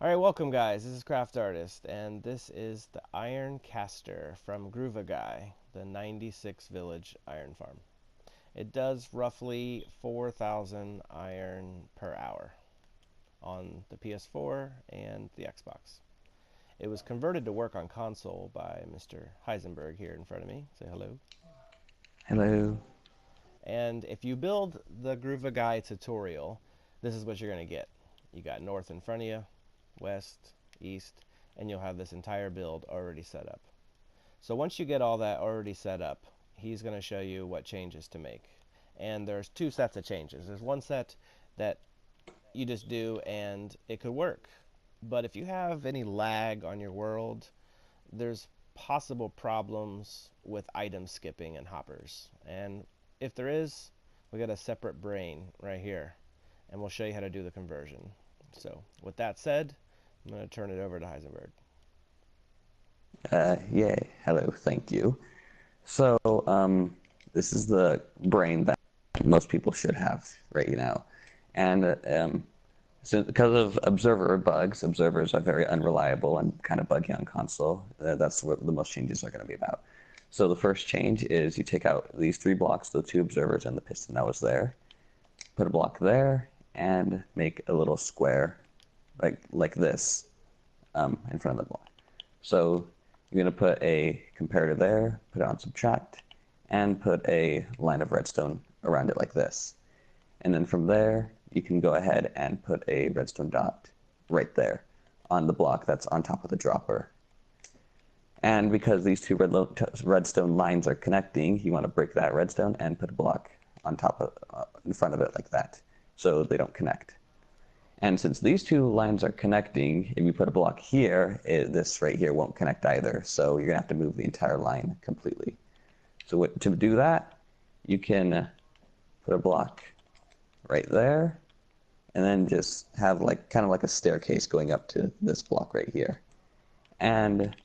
Alright, welcome guys. This is Craft Artist, and this is the IronCasster from Gruvaguy, the 96 village iron farm. It does roughly 4,000 iron per hour on the PS4 and the Xbox. It was converted to work on console by Mr. Heisenberg here in front of me. Say hello. Hello. And if you build the Gruvaguy tutorial, this is what you're going to get. You got north in front of you, west, east, and you'll have this entire build already set up. So once you get all that already set up, he's going to show you what changes to make. And there's two sets of changes. There's one set that you just do and it could work. But if you have any lag on your world, there's possible problems with item skipping and hoppers. And if there is, we got a separate brain right here, and we'll show you how to do the conversion. So with that said, I'm going to turn it over to Heisenberg. Yay. Hello. Thank you. So, this is the brain that most people should have right now. And so because of observer bugs, observers are very unreliable and kind of buggy on console. That's what the most changes are going to be about. So the first change is you take out these three blocks, the two observers and the piston that was there, put a block there, and make a little square like this in front of the block. So you're going to put a comparator there, put it on subtract, and put a line of redstone around it like this. And then from there, you can go ahead and put a redstone dot right there on the block that's on top of the dropper. And because these two redstone lines are connecting, you want to break that redstone and put a block on top of, in front of it like that, so they don't connect. And since these two lines are connecting, if you put a block here, this right here won't connect either. So you're gonna have to move the entire line completely. So to do that, you can put a block right there, and then just have kind of like a staircase going up to this block right here, and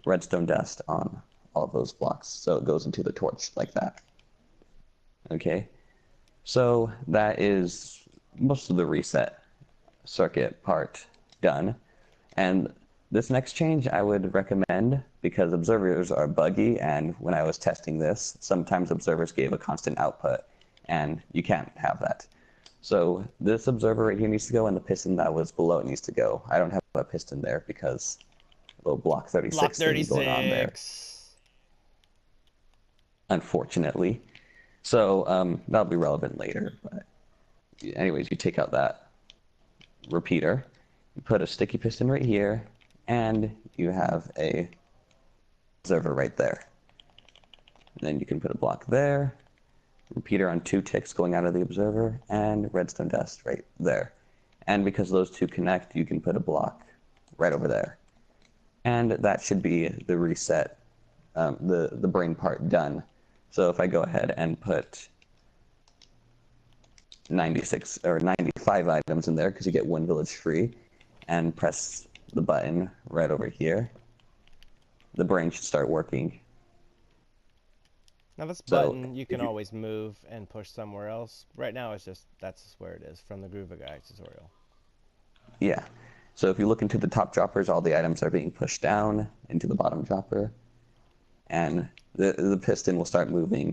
redstone dust on all of those blocks, so it goes into the torch like that. Okay, so that is most of the reset circuit part done. And this next change I would recommend, because observers are buggy, and when I was testing this, sometimes observers gave a constant output, and you can't have that. So this observer right here needs to go, and the piston that was below it needs to go. I don't have a piston there because little block Block 36 thing going on there, 36. unfortunately. So that'll be relevant later. But anyways, you take out that repeater, you put a sticky piston right here, and you have a observer right there. And then you can put a block there, repeater on 2 ticks going out of the observer, and redstone dust right there. And because those two connect, you can put a block right over there. And that should be the reset, the brain part done. So if I go ahead and put 96 or 95 items in there, because you get 1 village free, and press the button right over here, the brain should start working. Now this So button you can always move and push somewhere else. Right now it's just, that's just where it is from the Gruvaguy tutorial. yeah, so if you look into the top droppers, all the items are being pushed down into the bottom dropper, and the piston will start moving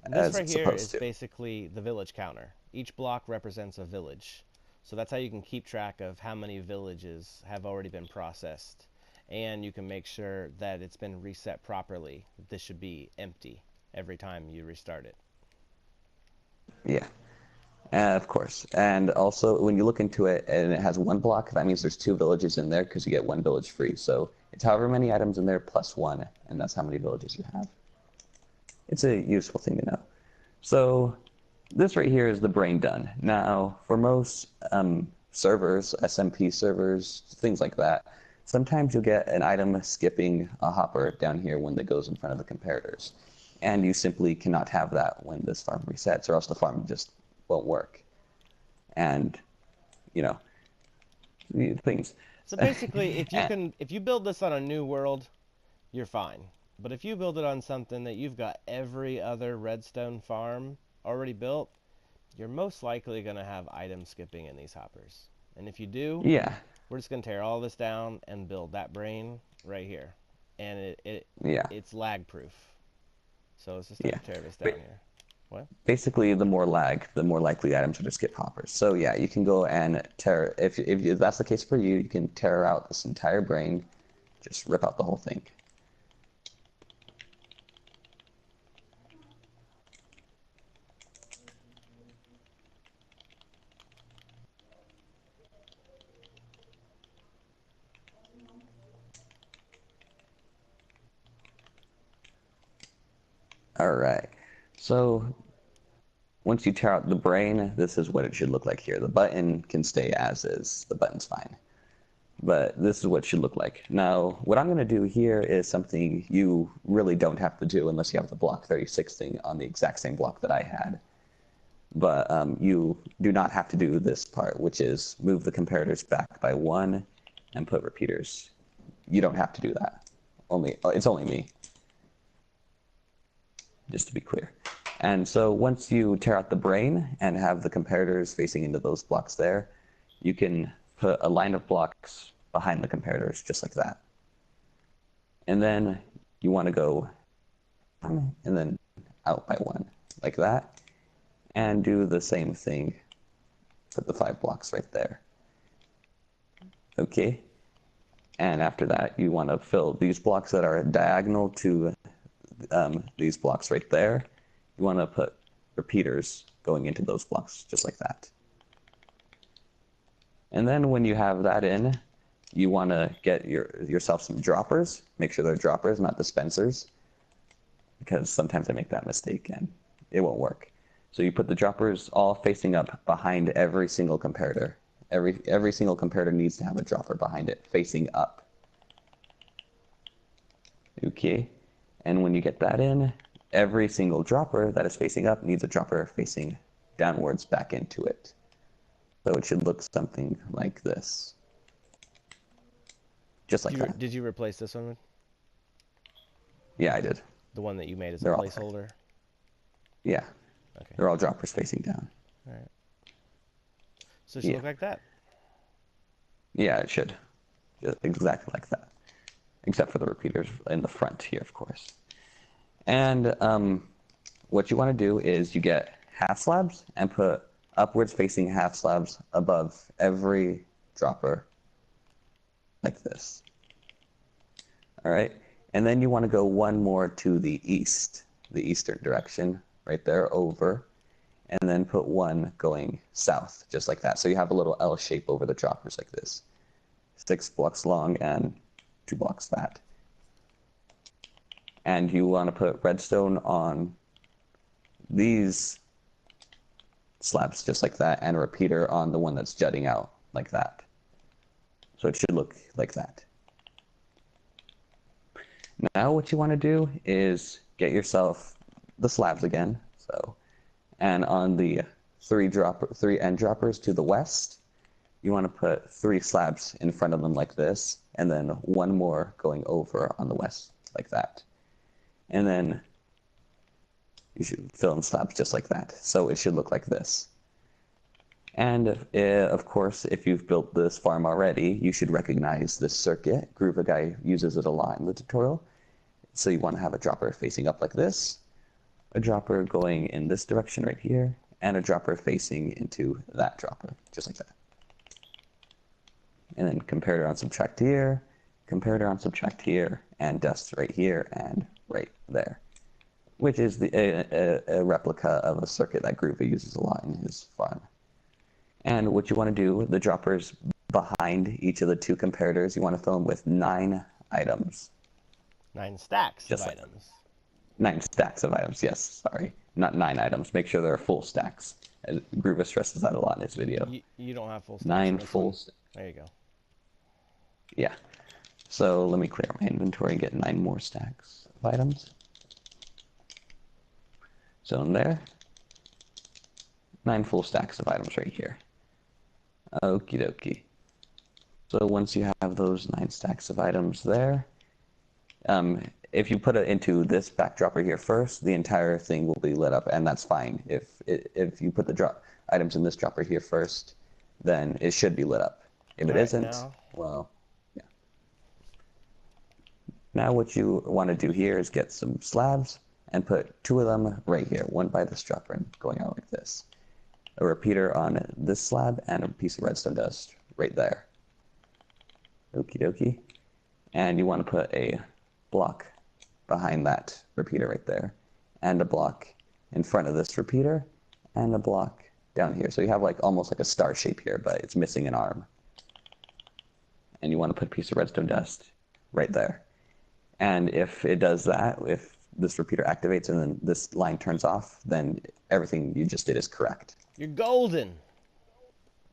This as right it's here supposed is to. basically the village counter. Each block represents a village. So that's how you can keep track of how many villages have already been processed. And you can make sure that it's been reset properly. This should be empty every time you restart it. Yeah, of course. And also, when you look into it and it has 1 block, that means there's 2 villages in there because you get 1 village free. So it's however many items in there plus 1, and that's how many villages you have. It's a useful thing to know. So this right here is the brain done. Now, for most servers, SMP servers, things like that, sometimes you'll get an item skipping a hopper down here when it goes in front of the comparators. And you simply cannot have that when this farm resets, or else the farm just won't work. And, you know, things. So basically, And, if you build this on a new world, you're fine. But if you build it on something that you've got every other redstone farm already built, you're most likely going to have item skipping in these hoppers. And if you do, yeah, we're just gonna tear all this down and build that brain right here, and Yeah, it's lag proof. So let's just yeah. tear this Ba- down here. What? Basically, the more lag, the more likely items are to skip hoppers. So yeah, you can go and tear. If that's the case for you, you can tear out this entire brain, just rip out the whole thing. All right. So once you tear out the brain, this is what it should look like here. The button can stay as is. The button's fine. But this is what it should look like. Now, what I'm going to do here is something you really don't have to do unless you have the block 36 thing on the exact same block that I had. But you do not have to do this part, which is move the comparators back by 1 and put repeaters. You don't have to do that. It's only me, just to be clear. And so once you tear out the brain and have the comparators facing into those blocks there, you can put a line of blocks behind the comparators, just like that. And then you want to go and then out by 1, like that. And do the same thing for the 5 blocks right there. Okay. And after that, you want to fill these blocks that are diagonal to these blocks right there. You want to put repeaters going into those blocks, just like that. And then when you have that in, you want to get yourself some droppers. Make sure they're droppers, not dispensers, because sometimes I make that mistake and it won't work. So you put the droppers all facing up behind every single comparator. Every single comparator needs to have a dropper behind it, facing up. Okay, and when you get that in, every single dropper that is facing up needs a dropper facing downwards back into it. So it should look something like this. Just like that. Did you replace this one? Yeah, I did. The one that you made as a They're all placeholder? Yeah, Okay. they're all droppers facing down. All right. So it should look like that. Yeah, it should. Just exactly like that. Except for the repeaters in the front here, of course. And what you want to do is you get half slabs and put upwards facing half slabs above every dropper, like this. All right, and then you want to go one more to the east, the eastern direction, right there over, and then put one going south, just like that. So you have a little L shape over the droppers like this. 6 blocks long and 2 blocks fat. And you want to put redstone on these slabs just like that, and a repeater on the one that's jutting out like that. So it should look like that. Now what you want to do is get yourself the slabs again. So, and on the 3 end droppers to the west, you want to put 3 slabs in front of them like this, and then 1 more going over on the west like that. And then you should fill in slabs just like that. So it should look like this. And of course, if you've built this farm already, you should recognize this circuit. Gruvaguy uses it a lot in the tutorial. So you want to have a dropper facing up like this, a dropper going in this direction right here, and a dropper facing into that dropper, just like that. And then comparator on subtract here, comparator on subtract here, and dust right here and right there, which is a replica of a circuit that Gruvaguy uses a lot in his farm. And what you want to do, the droppers behind each of the 2 comparators, you want to fill them with 9 items. 9 stacks just of like items. 9 stacks of items, yes, sorry. Not 9 items. Make sure they're full stacks. Gruva stresses that a lot in his video. You don't have full stacks. 9 full stacks. There you go. Yeah. So let me clear my inventory and get 9 more stacks of items. So in there, 9 full stacks of items right here. Okie dokie. So once you have those 9 stacks of items there, if you put it into this backdropper here first, the entire thing will be lit up, and that's fine. If you put the items in this dropper here first, then it should be lit up. If All it right, isn't, now. well, yeah. Now what you want to do here is get some slabs and put 2 of them right here, one by this dropper and going out like this. A repeater on this slab and a piece of redstone dust right there. Okie dokie. And you want to put a block behind that repeater right there, and a block in front of this repeater, and a block down here. So you have like almost like a star shape here, but it's missing an arm. And you want to put a piece of redstone dust right there. And if it does that, if this repeater activates and then this line turns off, then everything you just did is correct. You're golden.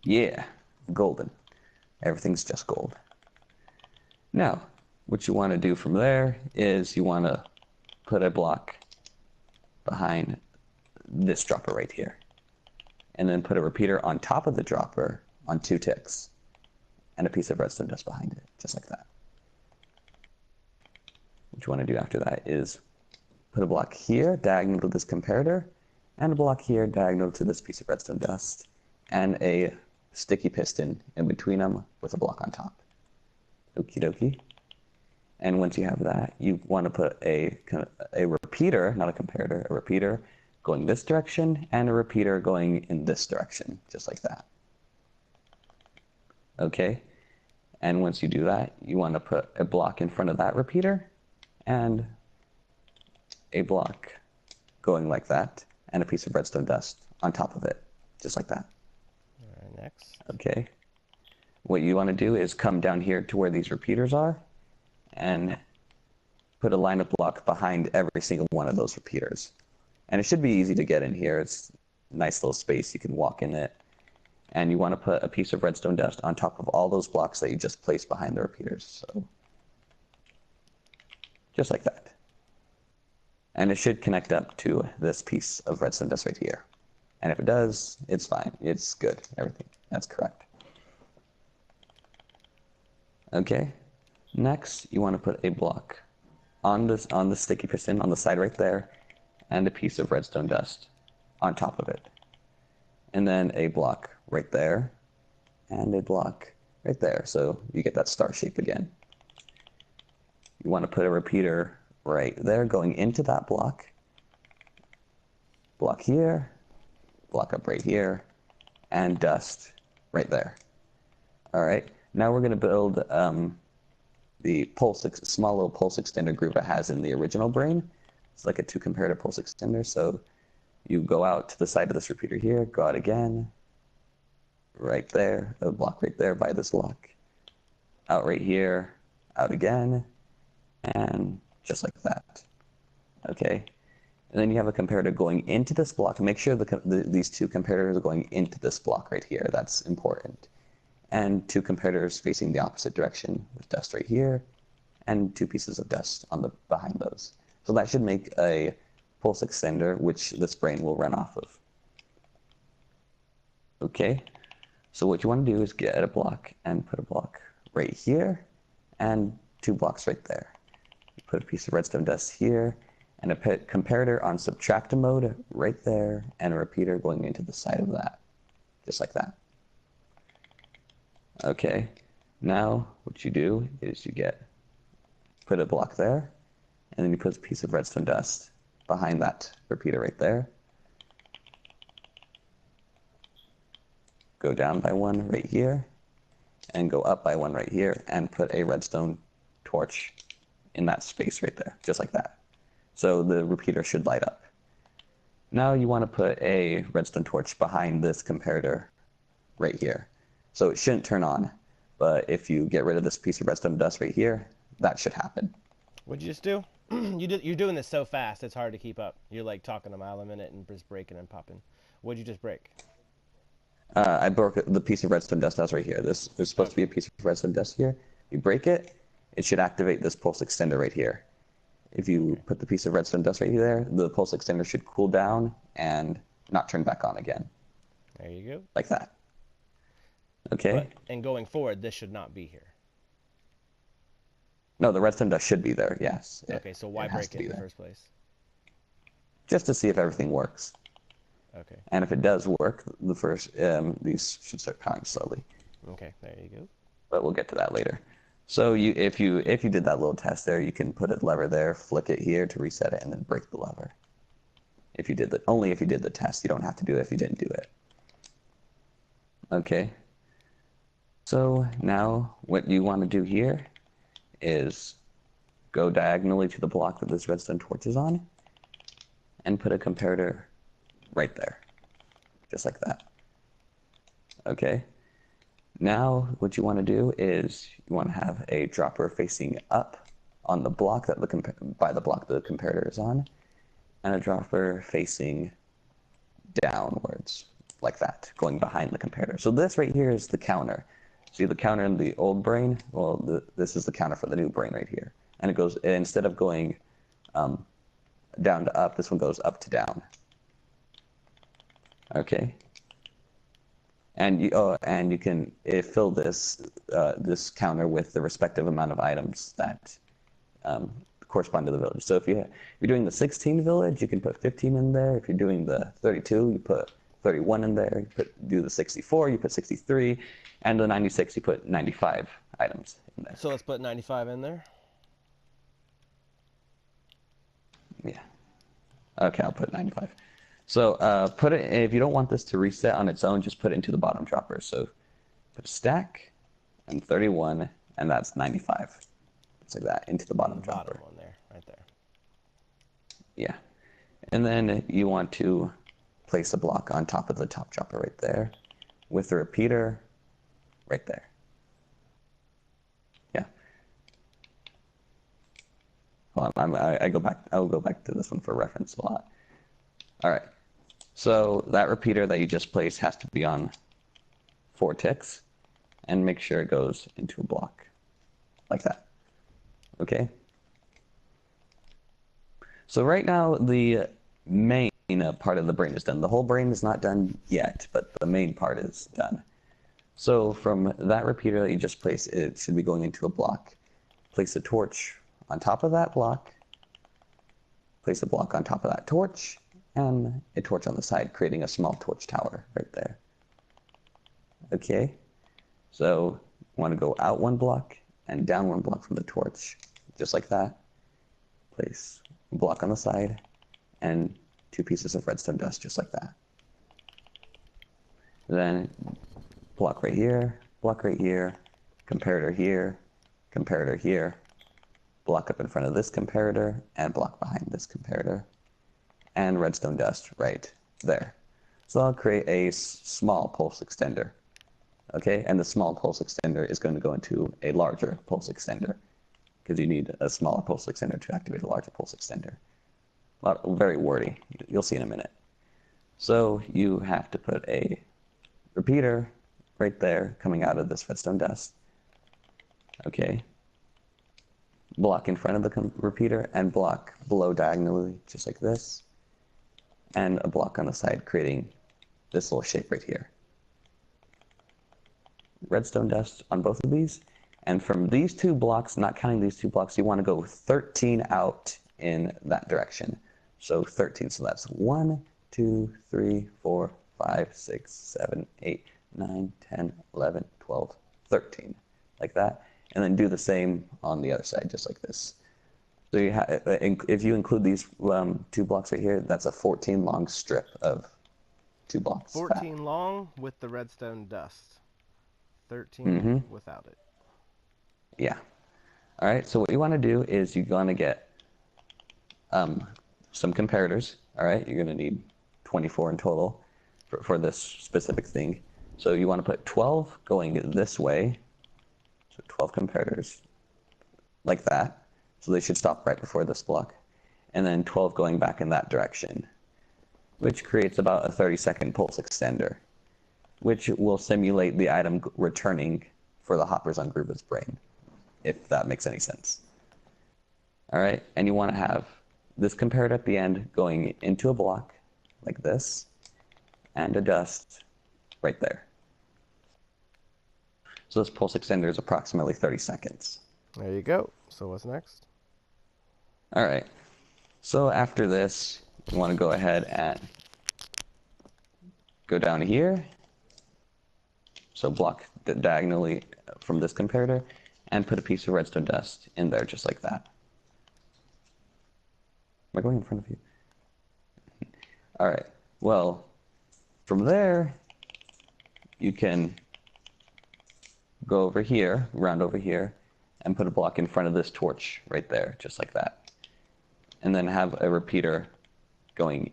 Yeah, golden. Everything's just gold. Now, what you want to do from there is you want to put a block behind this dropper right here. And then put a repeater on top of the dropper on 2 ticks. And a piece of redstone dust behind it, just like that. What you want to do after that is put a block here, diagonal to this comparator, and a block here, diagonal to this piece of redstone dust, and a sticky piston in between them with a block on top. Okie dokie. And once you have that, you want to put a repeater, not a comparator, a repeater going this direction, and a repeater going in this direction, just like that. Okay? And once you do that, you want to put a block in front of that repeater, and a block going like that, and a piece of redstone dust on top of it, just like that. All right, next. Okay. What you want to do is come down here to where these repeaters are, and put a line of block behind every single one of those repeaters. And it should be easy to get in here. It's a nice little space. You can walk in it. And you want to put a piece of redstone dust on top of all those blocks that you just placed behind the repeaters. So, just like that. And it should connect up to this piece of redstone dust right here. And if it does, it's fine. It's good. Everything. That's correct. Okay. Next, you want to put a block on the sticky piston on the side right there, and a piece of redstone dust on top of it. And then a block right there, and a block right there. So you get that star shape again. You want to put a repeater right there going into that block. Block here, block up right here, and dust right there. All right, now we're going to build the small little pulse extender groove it has in the original brain. It's like a 2 comparator pulse extender. So you go out to the side of this repeater here, go out again, right there, a block right there by this block, out right here, out again, and just like that. Okay. And then you have a comparator going into this block. Make sure these 2 comparators are going into this block right here. That's important. And 2 comparators facing the opposite direction with dust right here, and 2 pieces of dust on behind those. So that should make a pulse extender, which this brain will run off of. Okay, so what you want to do is get a block and put a block right here, and 2 blocks right there. Put a piece of redstone dust here, and a comparator on subtractor mode right there, and a repeater going into the side of that, just like that. Okay, now what you do is you put a block there, and then you put a piece of redstone dust behind that repeater right there. Go down by 1 right here, and go up by 1 right here, and put a redstone torch in that space right there, just like that. So the repeater should light up. Now you want to put a redstone torch behind this comparator right here. So it shouldn't turn on, but if you get rid of this piece of redstone dust right here, that should happen. What'd you just do? You're doing this so fast, it's hard to keep up. You're like talking a mile a minute and just breaking and popping. What'd you just break? I broke the piece of redstone dust that's right here. There's supposed to be a piece of redstone dust here. You break it, it should activate this pulse extender right here. If you put the piece of redstone dust right there, the pulse extender should cool down and not turn back on again. There you go. Like that. Okay? And going forward, this should not be here. No, the redstone dust should be there, yes. Okay, so why break it in the first place? Just to see if everything works. Okay. And if it does work, these should start powering slowly. Okay, there you go. but we'll get to that later. So if you did that little test there, you can put a lever there, flick it here to reset it, and then break the lever. If you did only if you did the test, you don't have to do it if you didn't do it. Okay. So now what you want to do here is go diagonally to the block that this redstone torch is on, and put a comparator right there, just like that. Okay. Now what you want to do is you want to have a dropper facing up on the block that by the block the comparator is on, and a dropper facing downwards like that, going behind the comparator. So this right here is the counter. See the counter in the old brain? Well, this is the counter for the new brain right here. And it goes, instead of going down to up, this one goes up to down. Okay. And you can fill this this counter with the respective amount of items that correspond to the village. So if you're doing the 16 village, you can put 15 in there. If you're doing the 32, you put 31 in there. You do the 64, you put 63, and the 96, you put 95 items in there. So let's put 95 in there. Yeah. Okay, I'll put 95. So put it, if you don't want this to reset on its own, just put it into the bottom dropper. So put a stack and 31, and that's 95. Just like that, into the bottom dropper. Bottom one there, right there. Yeah. And then you want to place a block on top of the top dropper right there, with the repeater right there. Yeah. Hold on, I'll go back to this one for reference a lot. All right. So that repeater that you just placed has to be on 4 ticks, and make sure it goes into a block like that. Okay. So right now the main part of the brain is done. The whole brain is not done yet, but the main part is done. So from that repeater that you just placed, it should be going into a block. Place a torch on top of that block. Place a block on top of that torch, and a torch on the side, creating a small torch tower right there. Okay, so you want to go out 1 block and down 1 block from the torch, just like that. Place a block on the side and 2 pieces of redstone dust, just like that. Then block right here, comparator here, block up in front of this comparator, and block behind this comparator, and redstone dust right there. So I'll create a small pulse extender. Okay, and the small pulse extender is going to go into a larger pulse extender, because you need a smaller pulse extender to activate a larger pulse extender. Very wordy. You'll see in a minute. So you have to put a repeater right there coming out of this redstone dust. Okay. Block in front of the repeater and block below diagonally, just like this. And a block on the side, creating this little shape right here. Redstone dust on both of these. And from these 2 blocks, not counting these 2 blocks, you want to go 13 out in that direction. So 13, so that's 1, 2, 3, 4, 5, 6, 7, 8, 9, 10, 11, 12, 13, like that. And then do the same on the other side, just like this. So you if you include these 2 blocks right here, that's a 14 long strip of 2 blocks. 14 long with the redstone dust. 13 without it. Yeah. All right. So what you want to do is you're going to get some comparators. All right. You're going to need 24 in total for this specific thing. So you want to put 12 going this way. So 12 comparators like that. So they should stop right before this block. And then 12 going back in that direction, which creates about a 30-second pulse extender, which will simulate the item returning for the hoppers on Gruva's brain, if that makes any sense. All right, and you want to have this comparator at the end going into a block like this, and a dust right there. So this pulse extender is approximately 30 seconds. There you go. So what's next? All right. So after this, you want to go ahead and go down here So block diagonally from this comparator, and put a piece of redstone dust in there just like that. Am I going in front of you? All right. Well, from there, you can go over here, round over here, and put a block in front of this torch right there, just like that. And then have a repeater going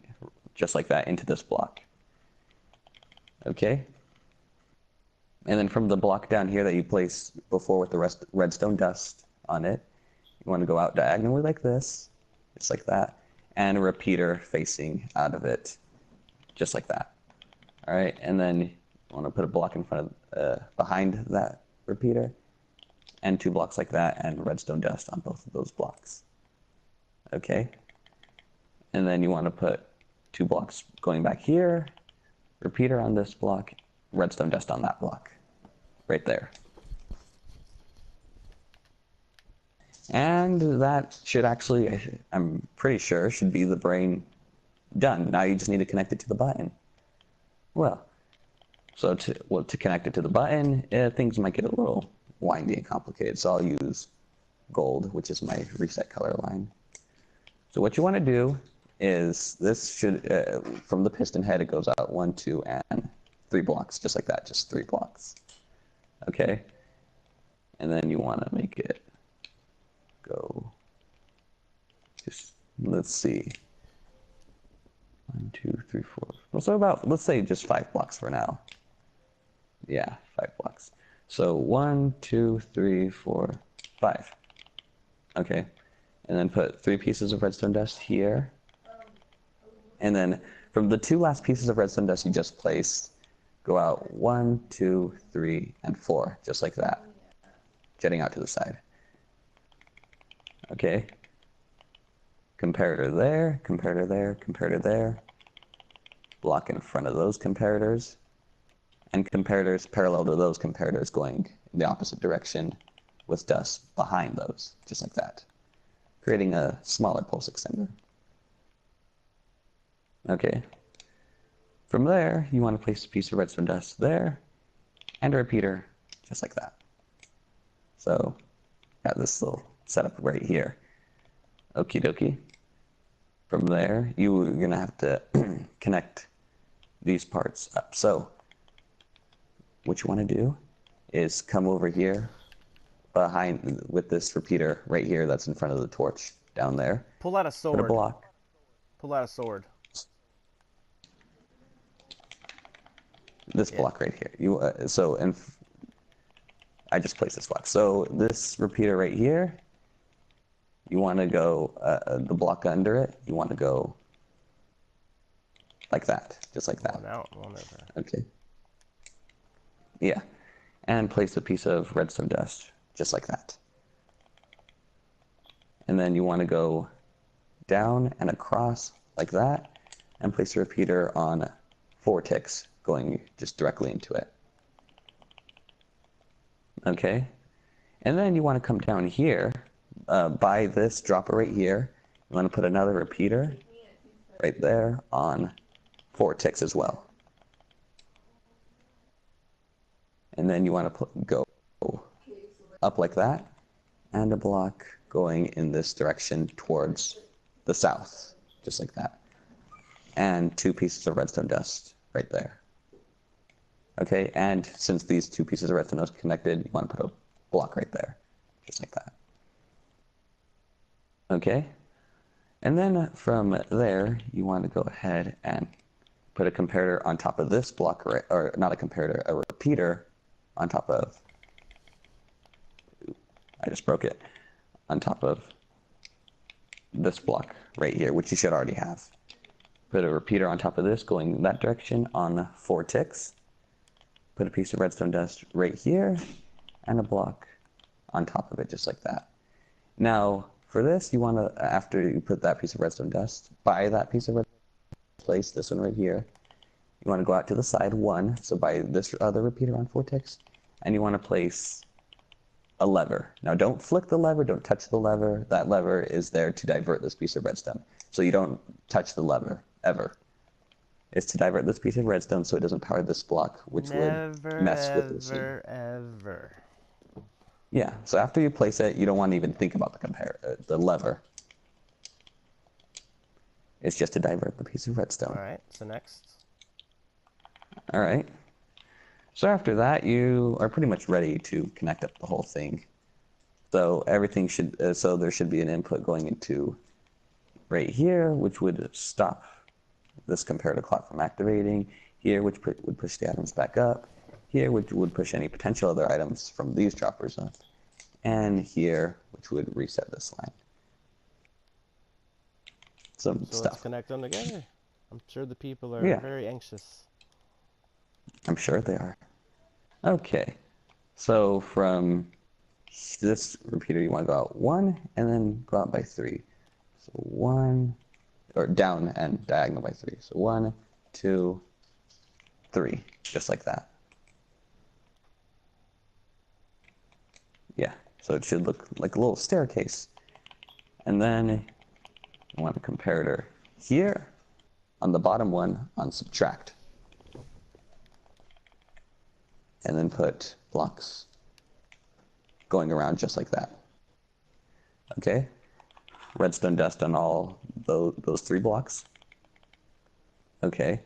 just like that into this block. Okay? And then from the block down here that you placed before with the redstone dust on it, you want to go out diagonally like this, just like that, and a repeater facing out of it, just like that. All right, and then you want to put a block in front of, behind that repeater, and 2 blocks like that, and redstone dust on both of those blocks. Okay? And then you want to put 2 blocks going back here, repeater on this block, redstone dust on that block. Right there. And that should actually, I'm pretty sure, should be the brain done. Now you just need to connect it to the button. Well, so to connect it to the button, things might get a little windy and complicated. So I'll use gold, which is my reset color line. So what you want to do is this should, from the piston head, it goes out 1, 2, and 3 blocks, just like that, just 3 blocks. Okay, and then you want to make it go, just, let's see, 1, 2, 3, 4, well, so about, let's say just 5 blocks for now. Yeah, 5 blocks. So 1, 2, 3, 4, 5. Okay, and then put 3 pieces of redstone dust here. And then from the 2 last pieces of redstone dust you just placed, go out 1, 2, 3, and 4, just like that, jetting out to the side. Okay. Comparator there, comparator there, comparator there. Block in front of those comparators. And comparators parallel to those comparators going in the opposite direction with dust behind those, just like that. Creating a smaller pulse extender. Okay. From there, you want to place a piece of redstone dust there, and a repeater, just like that. So, got this little setup right here. Okie dokie. From there, you're going to have to connect these parts up. So, what you want to do is come over here behind, with this repeater right here that's in front of the torch down there. Pull out a sword. Put a block. Pull out a sword. This block right here. You I just placed this block. So this repeater right here, you want to go the block under it. You want to go like that, just like that. One out, one over. Okay. Yeah, and place a piece of redstone dust, just like that. And then you want to go down and across like that, and place a repeater on 4 ticks, going just directly into it. Okay, and then you want to come down here, by this dropper right here, you want to put another repeater right there on 4 ticks as well. And then you want to go up like that, and a block going in this direction towards the south, just like that. And 2 pieces of redstone dust right there. Okay, and since these 2 pieces of redstone dust connected, you want to put a block right there, just like that. Okay, and then from there, you want to go ahead and put a comparator on top of this block, right, or not a comparator, a repeater on top of, I just broke it, on top of this block right here, which you should already have. Put a repeater on top of this going that direction on 4 ticks. Put a piece of redstone dust right here, and a block on top of it, just like that. Now, for this, you want to, after you put that piece of redstone dust, by that piece of redstone dust, place this one right here. You want to go out to the side 1, so by this other repeater on 4 ticks, and you want to place a lever. Now, don't flick the lever, don't touch the lever. That lever is there to divert this piece of redstone, so you don't touch the lever, ever. is to divert this piece of redstone so it doesn't power this block, which would Never, mess with this. ever. Yeah, so after you place it, you don't want to even think about the lever. It's just to divert the piece of redstone. Alright, so next. Alright. So after that, you are pretty much ready to connect up the whole thing. So everything should, so there should be an input going into right here, which would stop this comparator clock from activating. Here, which would push the items back up. Here, which would push any potential other items from these droppers up. And here, which would reset this line. So Let's connect them together. I'm sure the people are Yeah. very anxious. I'm sure they are. Okay. So from this repeater, you want to go out 1 and then go out by 3. So 1, or down and diagonal by 3. So 1, 2, 3, just like that. Yeah, so it should look like a little staircase. And then you want a comparator here on the bottom one on subtract. And then put blocks going around just like that. Okay? Redstone dust on all those 3 blocks. Okay.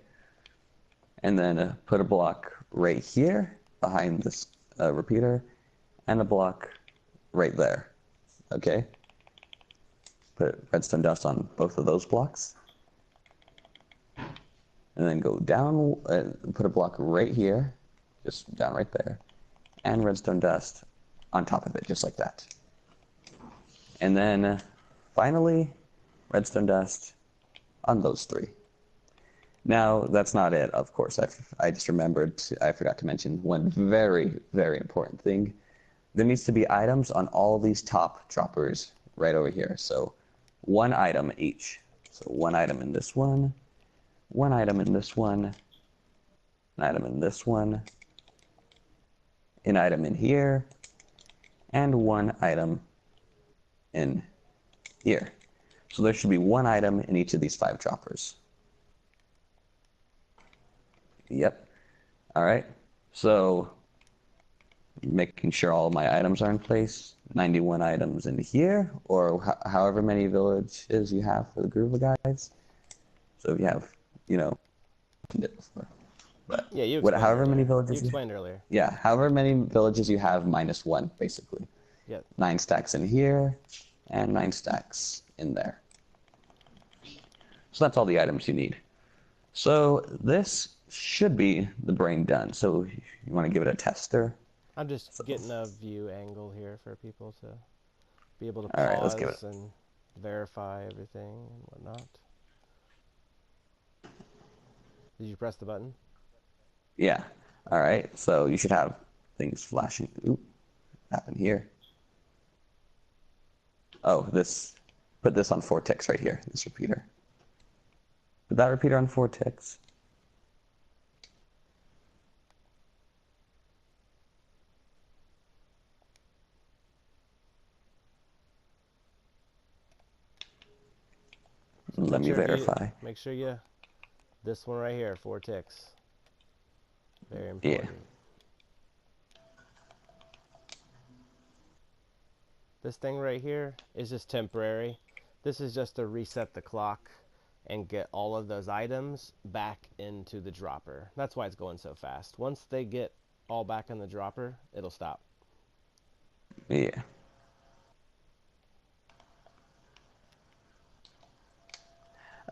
And then put a block right here behind this repeater and a block right there. Okay? Put redstone dust on both of those blocks. And then go down, put a block right here, just down right there, and redstone dust on top of it, just like that. And then finally, redstone dust on those 3. Now, that's not it, of course. I just remembered, I forgot to mention one very, very important thing. There needs to be items on all these top droppers right over here. So 1 item each. So 1 item in this one, 1 item in this one, an item in this one, an item in here, and 1 item in here. So there should be 1 item in each of these 5 droppers. Yep. All right. So making sure all of my items are in place. 91 items in here, or however many villages you have for the Gruvaguys. So if you have, you know, but Yeah, you what, explained however earlier. many villages You explained earlier. Yeah, however many villages you have minus 1, basically. Yeah. 9 stacks in here, and 9 stacks in there. So that's all the items you need. So this should be the brain done. So you want to give it a tester. I'm just getting a view angle here for people to be able to All right, let's give pause it. and verify everything and whatnot. Did you press the button? Yeah. All right. So you should have things flashing. Oop, happen here. Oh, this. Put this on 4 ticks right here. This repeater. Put that repeater on 4 ticks. Let me verify. Make sure you. This one right here, 4 ticks. Very important. Yeah. This thing right here is just temporary. This is just to reset the clock and get all of those items back into the dropper. That's why it's going so fast. Once they get all back in the dropper, it'll stop. Yeah.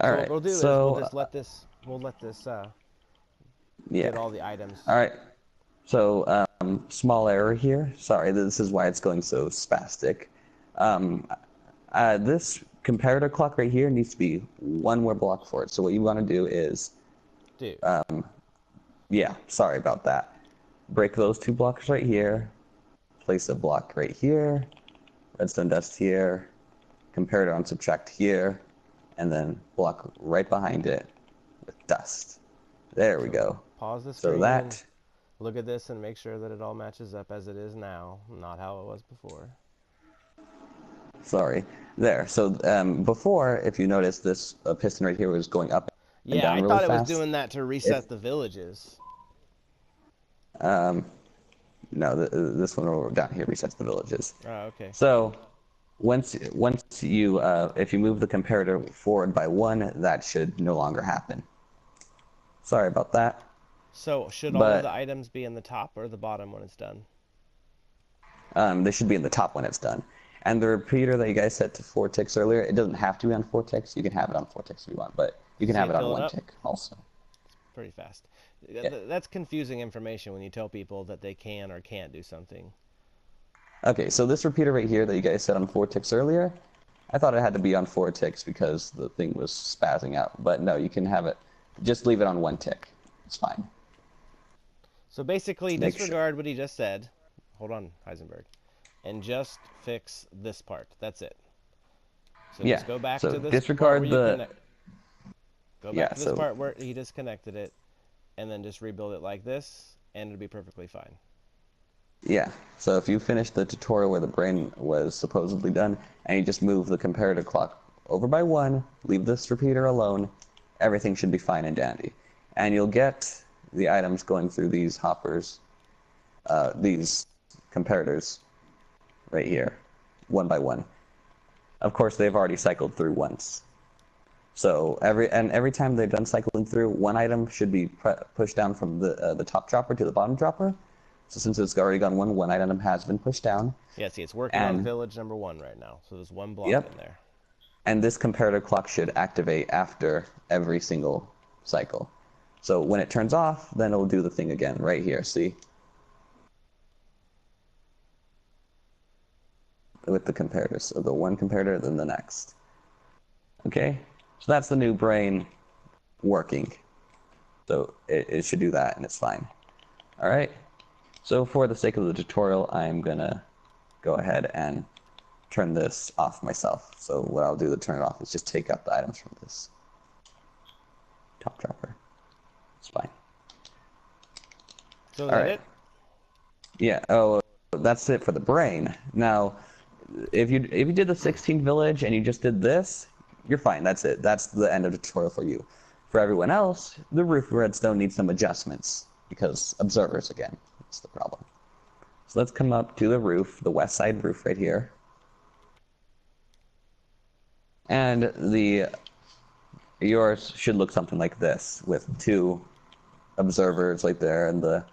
All right. What we'll do is so we'll just let this. We'll let this yeah. get all the items. All right. So small error here. Sorry, this is why it's going so spastic. This comparator clock right here needs to be 1 more block for it. So what you want to do is, Dude. yeah, sorry about that. Break those 2 blocks right here. Place a block right here. Redstone dust here. Comparator on subtract here. And then block right behind it with dust. There we go. Pause the screen. So that. Look at this and make sure that it all matches up as it is now, not how it was before. Sorry. There. So before, if you notice, this piston right here was going up. Yeah, down I really thought it was fast. doing that to If reset the villages. um, no, this one over down here resets the villages. Oh, okay. So once you if you move the comparator forward by 1, that should no longer happen. Sorry about that, So, should all of the but items be in the top or the bottom when it's done? they should be in the top when it's done. And the repeater that you guys set to 4 ticks earlier, it doesn't have to be on 4 ticks. You can have it on 4 ticks if you want, but you can See have it it on filling 1 up? tick also. Pretty fast. Yeah. That's confusing information when you tell people that they can or can't do something. Okay, so this repeater right here that you guys set on 4 ticks earlier, I thought it had to be on 4 ticks because the thing was spazzing out. But no, you can have it, just leave it on 1 tick. It's fine. So basically, Just make sure. disregard what he just said. Hold on, Heisenberg. And just fix this part. That's it. So Yeah, just go back so to this part where disregard you the, connect. Go back yeah, to this so, part where he disconnected it, and then just rebuild it like this, and it'll be perfectly fine. yeah. So if you finish the tutorial where the brain was supposedly done, and you just move the comparator clock over by 1, leave this repeater alone, everything should be fine and dandy. And you'll get the items going through these hoppers, these comparators right here, 1 by 1. Of course, they've already cycled through once. So every time they're done cycling through, 1 item should be pushed down from the top dropper to the bottom dropper. So since it's already gone 1 item has been pushed down. Yeah, see, it's working on And village number 1 right now. So there's 1 block yep, in there. and this comparator clock should activate after every single cycle. So when it turns off, then it'll do the thing again right here. See, with the comparators. So the 1 comparator, then the next. Okay, so that's the new brain working. So it should do that, and it's fine. All right. So for the sake of the tutorial, I'm gonna go ahead and turn this off myself. So what I'll do to turn it off is just take out the items from this top dropper. It's fine. So is All that right. it? Yeah. Oh, that's it for the brain. Now, if you did the 16 village and you just did this, you're fine. That's it. That's the end of the tutorial for you. For everyone else, the roof redstone needs some adjustments because observers again. That's the problem. So let's come up to the roof, the west side roof right here. And yours should look something like this with 2 observers right there and the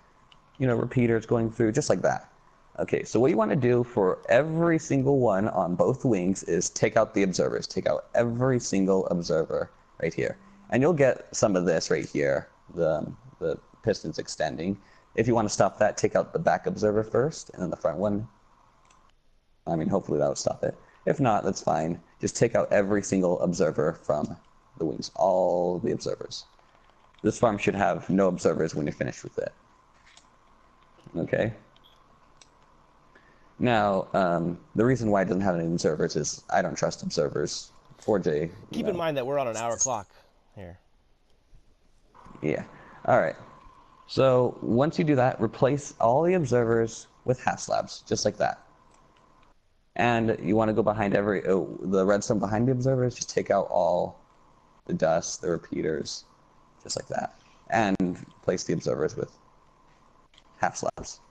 repeaters going through just like that. Okay, so what you want to do for every single one on both wings is take out the observers. Take out every single observer right here. And you'll get some of this right here, the pistons extending. If you want to stop that, take out the back observer first, and then the front one. I mean, hopefully that'll stop it. If not, that's fine. Just take out every single observer from the wings, all the observers. This farm should have no observers when you're finished with it. Okay? Now, the reason why it doesn't have any observers is I don't trust observers. 4J, Keep in mind that we're on an hour clock here. Yeah. All right. So once you do that, replace all the observers with half slabs, just like that. And you want to go behind the redstone behind the observers, just take out all the dust, the repeaters, just like that. And place the observers with half slabs.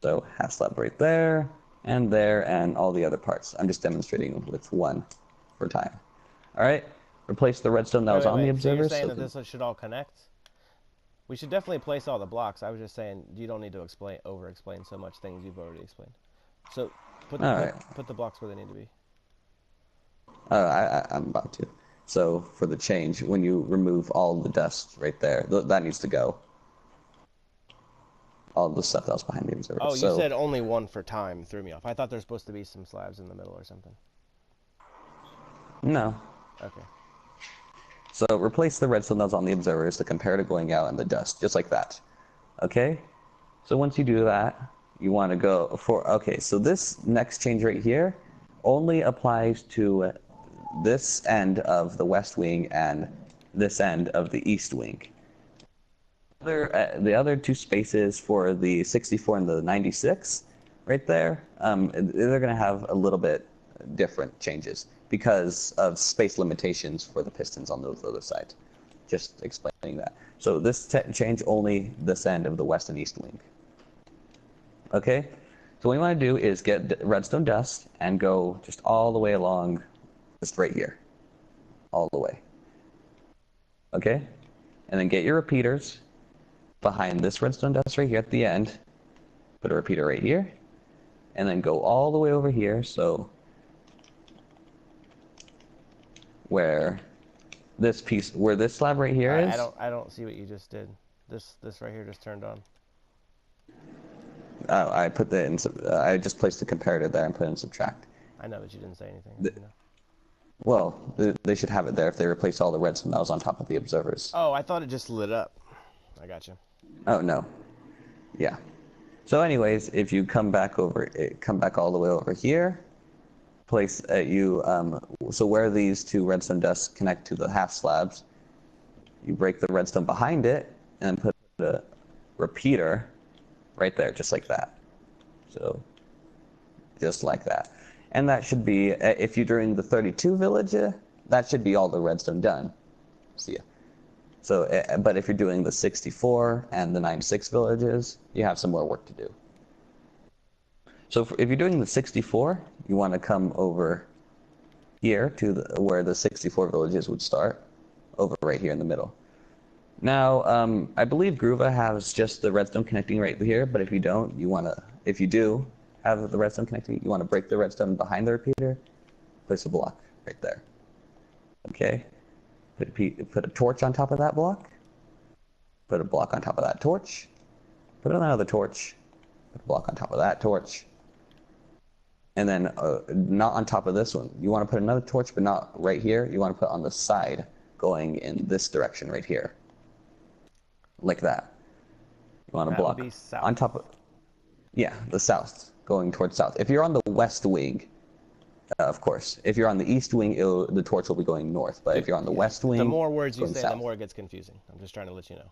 So half slab right there, and all the other parts. I'm just demonstrating with 1 for time. All right. Replace the redstone that was on the Wait. So you're observers. saying that this should all connect? We should definitely place all the blocks. I was just saying you don't need to over-explain so much things you've already explained. So put the blocks where they need to be. I'm about to. So for the change, when you remove all the dust right there, that needs to go. All the stuff that was behind the observer. Oh, you said only 1 for time. Threw me off. I thought there's supposed to be some slabs in the middle or something. No. Okay. So replace the redstone that was on the observers, the comparator going out, and the dust, just like that. Okay? So once you do that, you want to go for... Okay, so this next change right here only applies to this end of the west wing and this end of the east wing. The other 2 spaces for the 64 and the 96 right there, they're going to have a little bit different changes because of space limitations for the pistons on those other sides. Just explaining that. So this change only this end of the west and east wing. Okay? So what you want to do is get redstone dust and go just all the way along, just right here. All the way. Okay? And then get your repeaters behind this redstone dust right here at the end. Put a repeater right here. And then go all the way over here, so where this piece, where this slab right here Alright, is. I don't see what you just did. This right here just turned on. I put the in, I just placed the comparator there and put in subtract. I know, but you didn't say anything. Well, they should have it there if they replace all the redstone that was on top of the observers. Oh, I thought it just lit up. I got you. Oh no, yeah. So, anyways, if you come back all the way over here, place so where these two redstone dusts connect to the half slabs, you break the redstone behind it and put a repeater right there, just like that. So, just like that. And that should be, if you're doing the 32 village, that should be all the redstone done. See ya. So, but if you're doing the 64 and the 96 villages, you have some more work to do. So if you're doing the 64, you want to come over here to where the 64 villages would start, over right here in the middle. Now, I believe Gruva has just the redstone connecting right here, but if you don't, if you do have the redstone connecting, you want to break the redstone behind the repeater, place a block right there. Okay? Put a torch on top of that block, put a block on top of that torch, put another torch, put a block on top of that torch, and then not on top of this one. You want to put another torch, but not right here. You want to put on the side, going in this direction right here. Like that. You want to block on top of, yeah, the south, going towards south. If you're on the west wing, of course, if you're on the east wing, the torch will be going north. But if you're on the west wing, the more words you say, south. The more it gets confusing. I'm just trying to let you know,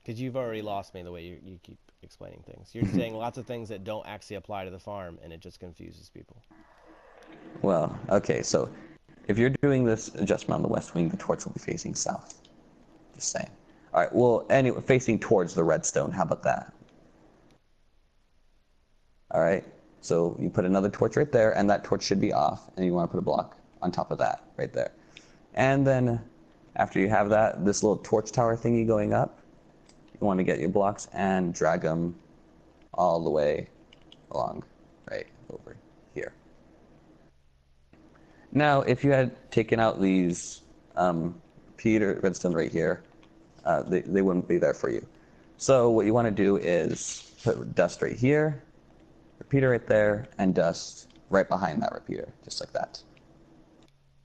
because you've already lost me the way you keep explaining things. You're saying lots of things that don't actually apply to the farm, and it just confuses people. Well, okay, so if you're doing this adjustment on the west wing, the torch will be facing south. Just saying. All right, well, anyway, facing towards the redstone. How about that? All right, so you put another torch right there, and that torch should be off, and you want to put a block on top of that right there. And then after you have that, this little torch tower thingy going up, you want to get your blocks and drag them all the way along right over here. Now, if you had taken out these redstone right here, they wouldn't be there for you. So what you want to do is put dust right here, repeater right there, and dust right behind that repeater, just like that.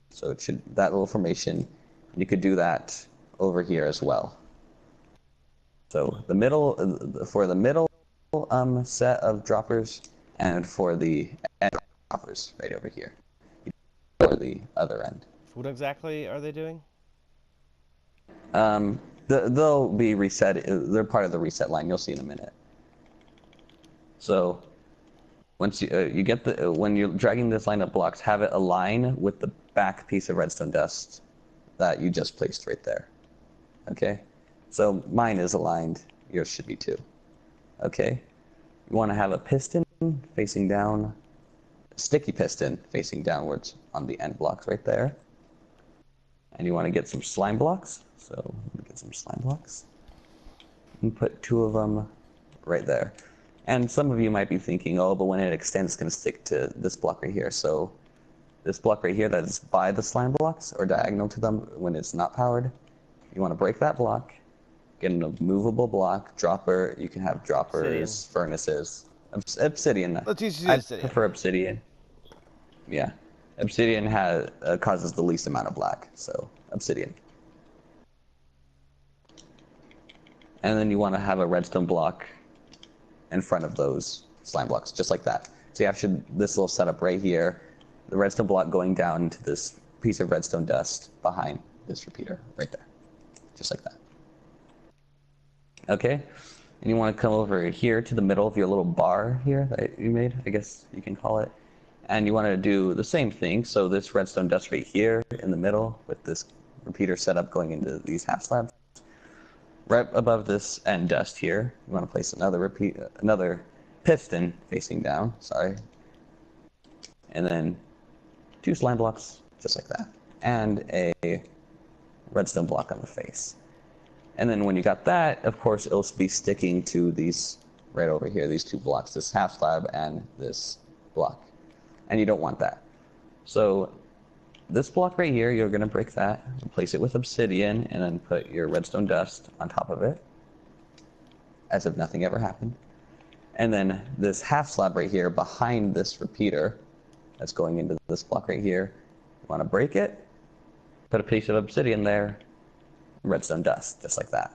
So it should, that little formation, you could do that over here as well. So the middle, for the middle set of droppers, and for the end droppers right over here, for the other end. What exactly are they doing? They'll be reset. They're part of the reset line. You'll see in a minute. So once you get when you're dragging this line of blocks, have it align with the back piece of redstone dust that you just placed right there. Okay. So mine is aligned. Yours should be too. Okay. You want to have a piston facing down, a sticky piston facing downwards on the end blocks right there. And you want to get some slime blocks. So let me get some slime blocks. And put 2 of them right there. And some of you might be thinking, oh, but when it extends, it's going to stick to this block right here. So this block right here that is by the slime blocks, or diagonal to them when it's not powered, you want to break that block, get a movable block, dropper. You can have droppers, obsidian. Furnaces. Obsidian. Let's use I obsidian. prefer obsidian. Yeah. Obsidian causes the least amount of lag, so obsidian. And then you want to have a redstone block in front of those slime blocks, just like that. So you have this little setup right here, the redstone block going down into this piece of redstone dust behind this repeater right there, just like that. Okay, and you want to come over here to the middle of your little bar here that you made, I guess you can call it, And you want to do the same thing. So this redstone dust right here in the middle with this repeater setup going into these half slabs. Right above this end dust here, you want to place another piston facing down. Sorry. And then 2 slime blocks, just like that. And a redstone block on the face. And then when you got that, of course, it'll be sticking to these right over here, these 2 blocks, this half slab and this block. And you don't want that. So this block right here, you're going to break that, replace it with obsidian, and then put your redstone dust on top of it, as if nothing ever happened. And then this half slab right here behind this repeater that's going into this block right here, you want to break it, put a piece of obsidian there, redstone dust, just like that.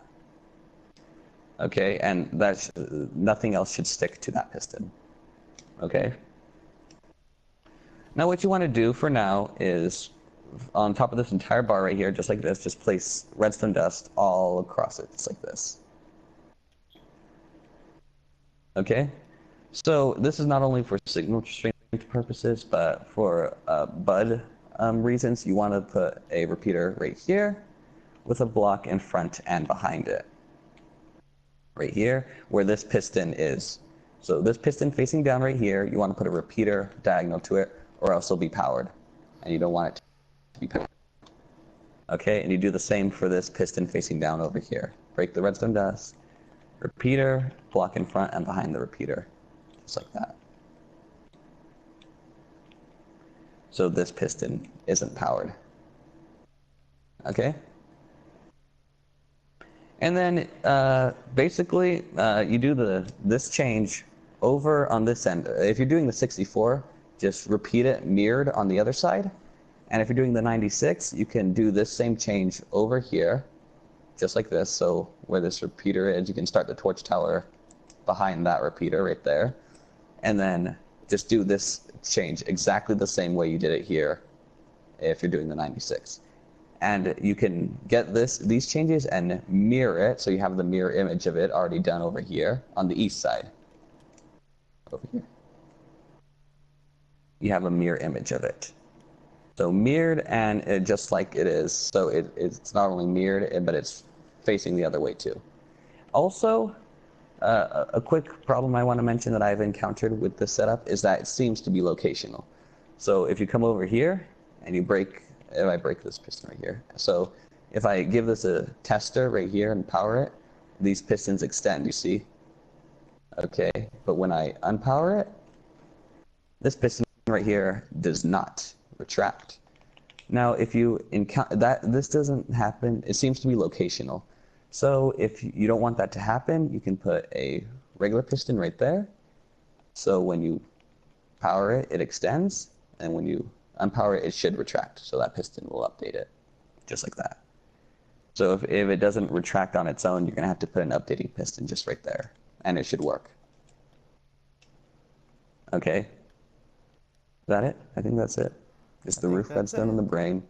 Okay, and that's nothing else should stick to that piston. Okay. Now what you want to do for now is on top of this entire bar right here, just like this, just place redstone dust all across it, just like this. Okay? So this is not only for signal strength purposes, but for bud reasons, you want to put a repeater right here with a block in front and behind it. Right here, where this piston is. So this piston facing down right here, you want to put a repeater diagonal to it, or else it'll be powered. And you don't want it to be powered. Okay, and you do the same for this piston facing down over here. Break the redstone dust, repeater, block in front and behind the repeater. Just like that. So this piston isn't powered. Okay? And then basically you do this change over on this end. If you're doing the 64, just repeat it mirrored on the other side. And if you're doing the 96, you can do this same change over here, just like this. So where this repeater is, you can start the torch tower behind that repeater right there. And then just do this change exactly the same way you did it here if you're doing the 96. And you can get these changes and mirror it, so you have the mirror image of it already done over here on the east side. Over here. You have a mirror image of it. So mirrored and just like it is. So it's not only mirrored, but it's facing the other way too. Also, a quick problem I want to mention that I've encountered with this setup is that it seems to be locational. So if you come over here and you break, if I break this piston right here, so if I give this a tester right here and power it, these pistons extend, you see? Okay, but when I unpower it, this piston right here does not retract. Now, if you encounter that, this doesn't happen, it seems to be locational. So if you don't want that to happen, you can put a regular piston right there. So when you power it, it extends, and when you unpower it, it should retract. So that piston will update it, just like that. So if it doesn't retract on its own, you're going to have to put an updating piston just right there, and it should work. Okay? Is that it? I think that's it. Just the roof redstone and the brain.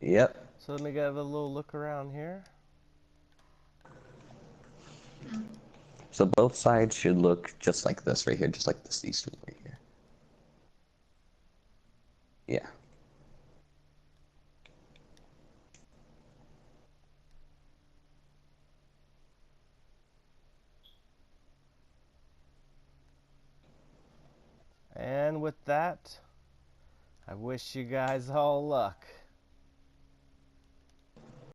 Yep. So let me give a little look around here. So both sides should look just like this right here, just like this east one right here. Yeah. And with that, I wish you guys all luck.